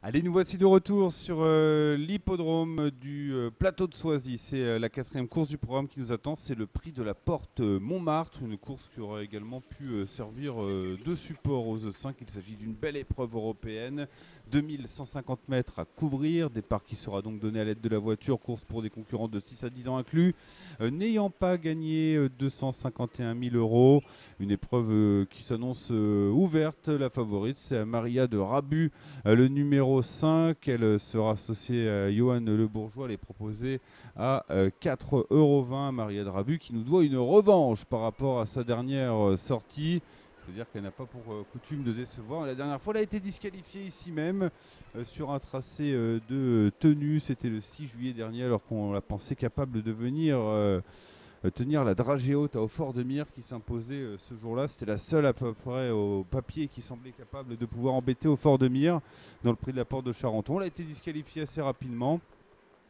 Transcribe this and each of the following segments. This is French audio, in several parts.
Allez, nous voici de retour sur l'hippodrome du plateau de Soisy. C'est la quatrième course du programme qui nous attend. C'est le prix de la Porte Montmartre, une course qui aura également pu servir de support aux E5. Il s'agit d'une belle épreuve européenne. 2150 mètres à couvrir, départ qui sera donc donné à l'aide de la voiture, course pour des concurrents de 6 à 10 ans inclus, n'ayant pas gagné 251 000 euros. Une épreuve qui s'annonce ouverte. La favorite, c'est Maria de Rabu, le numéro 5. Elle sera associée à Johan Le Bourgeois. Elle est proposée à 4,20 €. Maria de Rabu qui nous doit une revanche par rapport à sa dernière sortie. Il faut dire qu'elle n'a pas pour coutume de décevoir. La dernière fois, elle a été disqualifiée ici même sur un tracé de tenue. C'était le 6 juillet dernier, alors qu'on la pensait capable de venir tenir la dragée haute à Haut-Fort-de-Mire qui s'imposait ce jour-là. C'était la seule à peu près au papier qui semblait capable de pouvoir embêter Haut-Fort-de-Mire dans le prix de la Porte de Charenton. Elle a été disqualifiée assez rapidement.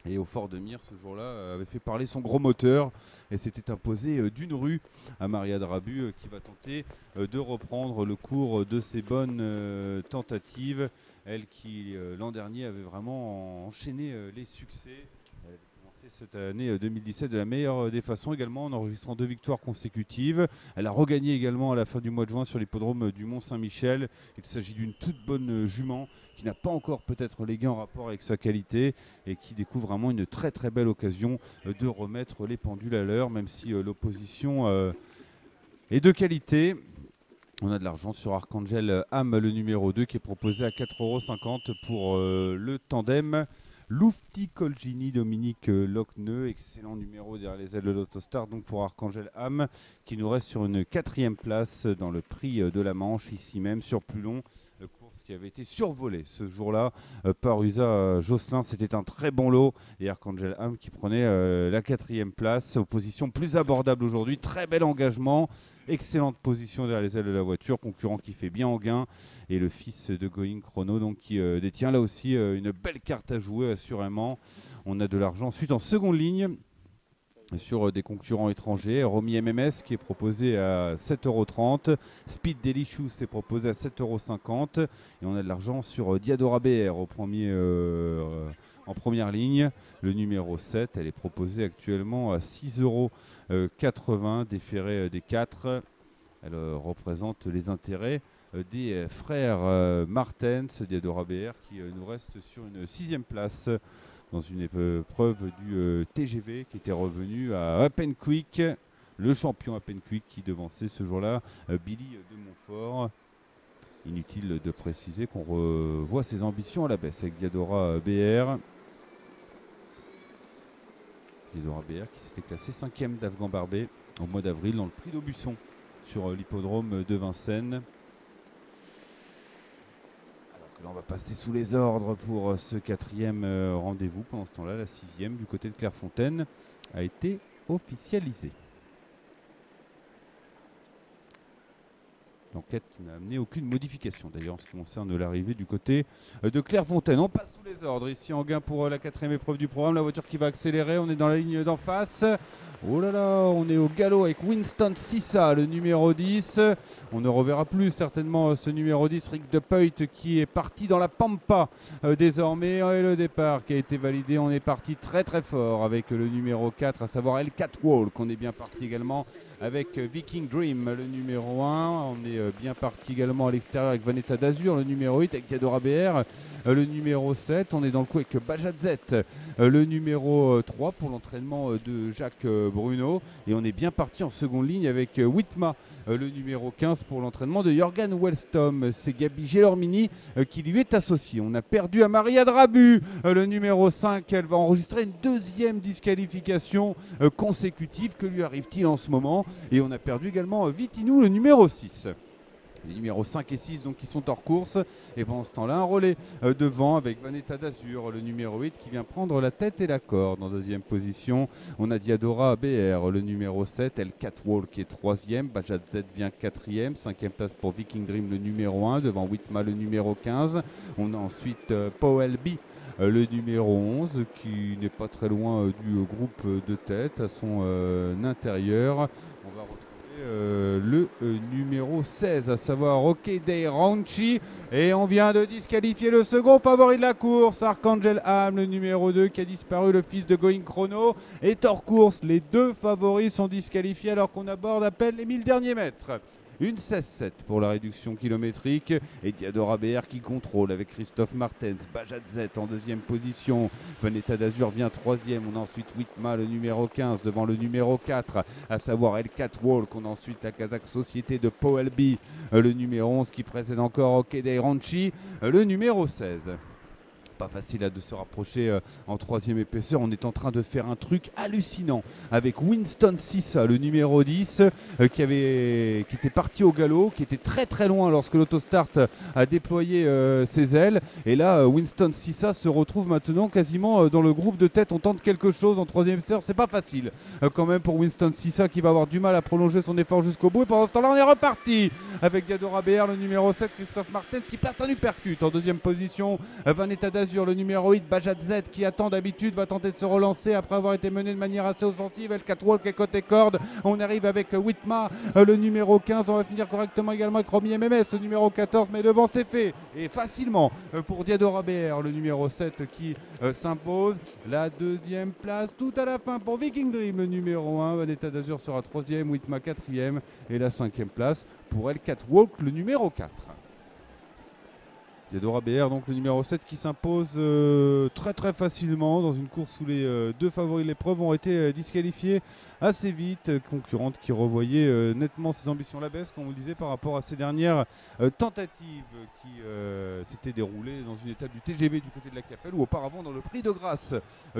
Et Haut-Fort-de-Mire, ce jour-là, avait fait parler son gros moteur et s'était imposé d'une rue à Maria de Rabu qui va tenter de reprendre le cours de ses bonnes tentatives. Elle qui, l'an dernier, avait vraiment enchaîné les succès. Elle avait commencé cette année 2017 de la meilleure des façons également en enregistrant 2 victoires consécutives. Elle a regagné également à la fin du mois de juin sur l'hippodrome du Mont-Saint-Michel. Il s'agit d'une toute bonne jument qui n'a pas encore peut-être les gains en rapport avec sa qualité et qui découvre vraiment une très très belle occasion de remettre les pendules à l'heure, même si l'opposition est de qualité. On a de l'argent sur Archangel Ham, le numéro 2, qui est proposé à 4,50 € pour le tandem. Loufti Colgini, Dominique Lochneux, excellent numéro derrière les ailes de l'Autostar, donc pour Archangel Ham, qui nous reste sur une 4e place dans le prix de la Manche, ici même sur Plulon. Course qui avait été survolée ce jour-là par Usa Josselin. C'était un très bon lot et Archangel Ham qui prenait la 4e place. Opposition plus abordable aujourd'hui, très bel engagement. Excellente position derrière les ailes de la voiture, concurrent qui fait bien en gain. Et le fils de Going Chrono donc, qui détient là aussi une belle carte à jouer assurément. On a de l'argent ensuite en seconde ligne sur des concurrents étrangers. Romy MMS qui est proposé à 7,30 €. Speed Delicious est proposé à 7,50 €. Et on a de l'argent sur Diadora BR en première ligne. Le numéro 7, elle est proposée actuellement à 6,80 € déféré des 4. Elle représente les intérêts des frères Martens, Diadora BR, qui nous reste sur une 6e place dans une épreuve du TGV qui était revenu à Appenquick, le champion Appenquick qui devançait ce jour-là Billy de Montfort. Inutile de préciser qu'on revoit ses ambitions à la baisse avec Diadora BR. Diadora BR qui s'était classé 5e d'Afghan Barbet au mois d'avril dans le prix d'Aubusson sur l'hippodrome de Vincennes. Là, on va passer sous les ordres pour ce 4e rendez-vous. Pendant ce temps-là, la 6e du côté de Clairefontaine a été officialisée. L'enquête qui n'a amené aucune modification d'ailleurs en ce qui concerne l'arrivée du côté de Clairefontaine. On passe sous les ordres ici en gain pour la 4e épreuve du programme. La voiture qui va accélérer, on est dans la ligne d'en face. Oh là là, on est au galop avec Winston Sissa, le numéro 10. On ne reverra plus certainement ce numéro 10, Rick de Peut, qui est parti dans la pampa désormais. Et le départ qui a été validé, on est parti très très fort avec le numéro 4, à savoir El Catwalk. On est bien parti également avec Viking Dream, le numéro 1. On est bien parti également à l'extérieur avec Vanetta d'Azur, le numéro 8, avec Diadora BR, le numéro 7. On est dans le coup avec Bajadzet, le numéro 3 pour l'entraînement de Jacques Bruno. Et on est bien parti en seconde ligne avec Whitma, le numéro 15 pour l'entraînement de Jorgen Wellstom. C'est Gabi Gelormini qui lui est associé. On a perdu à Maria Drabu, le numéro 5. Elle va enregistrer une 2e disqualification consécutive. Que lui arrive-t-il en ce moment? Et on a perdu également Vitinou, le numéro 6. Les numéros 5 et 6 donc, qui sont hors course. Et pendant ce temps-là, un relais devant avec Vanetta d'Azur, le numéro 8, qui vient prendre la tête et la corde en 2e position. On a Diadora BR, le numéro 7. El Catwalk qui est 3e. Bajadzet vient 4e. 5e place pour Viking Dream, le numéro 1. Devant Whitma, le numéro 15. On a ensuite Powell B, le numéro 11, qui n'est pas très loin du groupe de tête à son intérieur. On va retrouver Le numéro 16, à savoir OK Day Ranchi. Et on vient de disqualifier le second favori de la course, Archangel Ham, le numéro 2, qui a disparu, le fils de Going Chrono. Et Thor Course, les deux favoris sont disqualifiés alors qu'on aborde à peine les 1000 derniers mètres. Une 16-7 pour la réduction kilométrique et Diadora BR qui contrôle avec Christophe Martens, Bajadzet en deuxième position, Veneta d'Azur vient troisième, on a ensuite Witma le numéro 15 devant le numéro 4, à savoir L4 Walk, on a ensuite la Kazakh Société de Poelby, le numéro 11 qui précède encore Okedei Ranchi, le numéro 16. Pas facile de se rapprocher en troisième épaisseur. On est en train de faire un truc hallucinant avec Winston Sissa, le numéro 10, qui était parti au galop, qui était très très loin lorsque l'autostart a déployé ses ailes. Et là, Winston Sissa se retrouve maintenant quasiment dans le groupe de tête. On tente quelque chose en troisième épaisseur. C'est pas facile quand même pour Winston Sissa qui va avoir du mal à prolonger son effort jusqu'au bout. Et pendant ce temps-là, on est reparti avec Diadora BR, le numéro 7, Christophe Martens qui place un uppercut en deuxième position. Veneta d'Azur, le numéro 8, Bajadzet qui attend d'habitude, va tenter de se relancer après avoir été mené de manière assez offensive. L4 Walk et côté corde. On arrive avec Witma, le numéro 15. On va finir correctement également avec Romy MMS, le numéro 14, mais devant c'est fait. Et facilement pour Diadora BR, le numéro 7 qui s'impose. La deuxième place tout à la fin pour Viking Dream, le numéro 1. Veneta d'Azur sera troisième, Witma quatrième. Et la cinquième place pour L4 Walk, le numéro 4. Diadora BR, donc le numéro 7 qui s'impose très très facilement dans une course où les deux favoris de l'épreuve ont été disqualifiés assez vite. Concurrente qui revoyait nettement ses ambitions à la baisse, comme on le disait, par rapport à ses dernières tentatives qui s'étaient déroulées dans une étape du TGV du côté de la Capelle ou auparavant dans le Prix de Grâce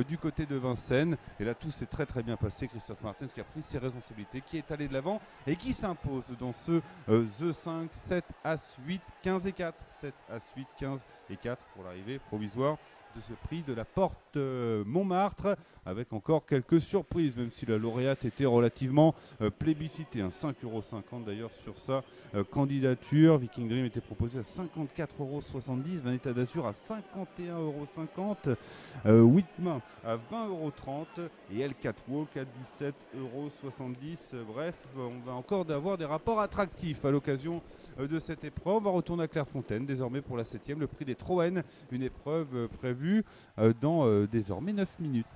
du côté de Vincennes. Et là tout s'est très très bien passé. Christophe Martens qui a pris ses responsabilités, qui est allé de l'avant et qui s'impose dans ce The 5, 7 As 8, 15 et 4. 7 As 8, 15 et 4 pour l'arrivée provisoire de ce prix de la Porte Montmartre, avec encore quelques surprises, même si la lauréate était relativement plébiscitée. 5,50 € d'ailleurs sur sa candidature. Viking Dream était proposé à 54,70 €, Veneta d'Azur à 51,50 €, Witma à 20,30 € et L4 Walk à 17,70 €. Bref, on va encore avoir des rapports attractifs à l'occasion de cette épreuve. On va retourner à Clairefontaine désormais pour la 7e, le prix des Troènes, une épreuve prévue dans désormais 9 minutes.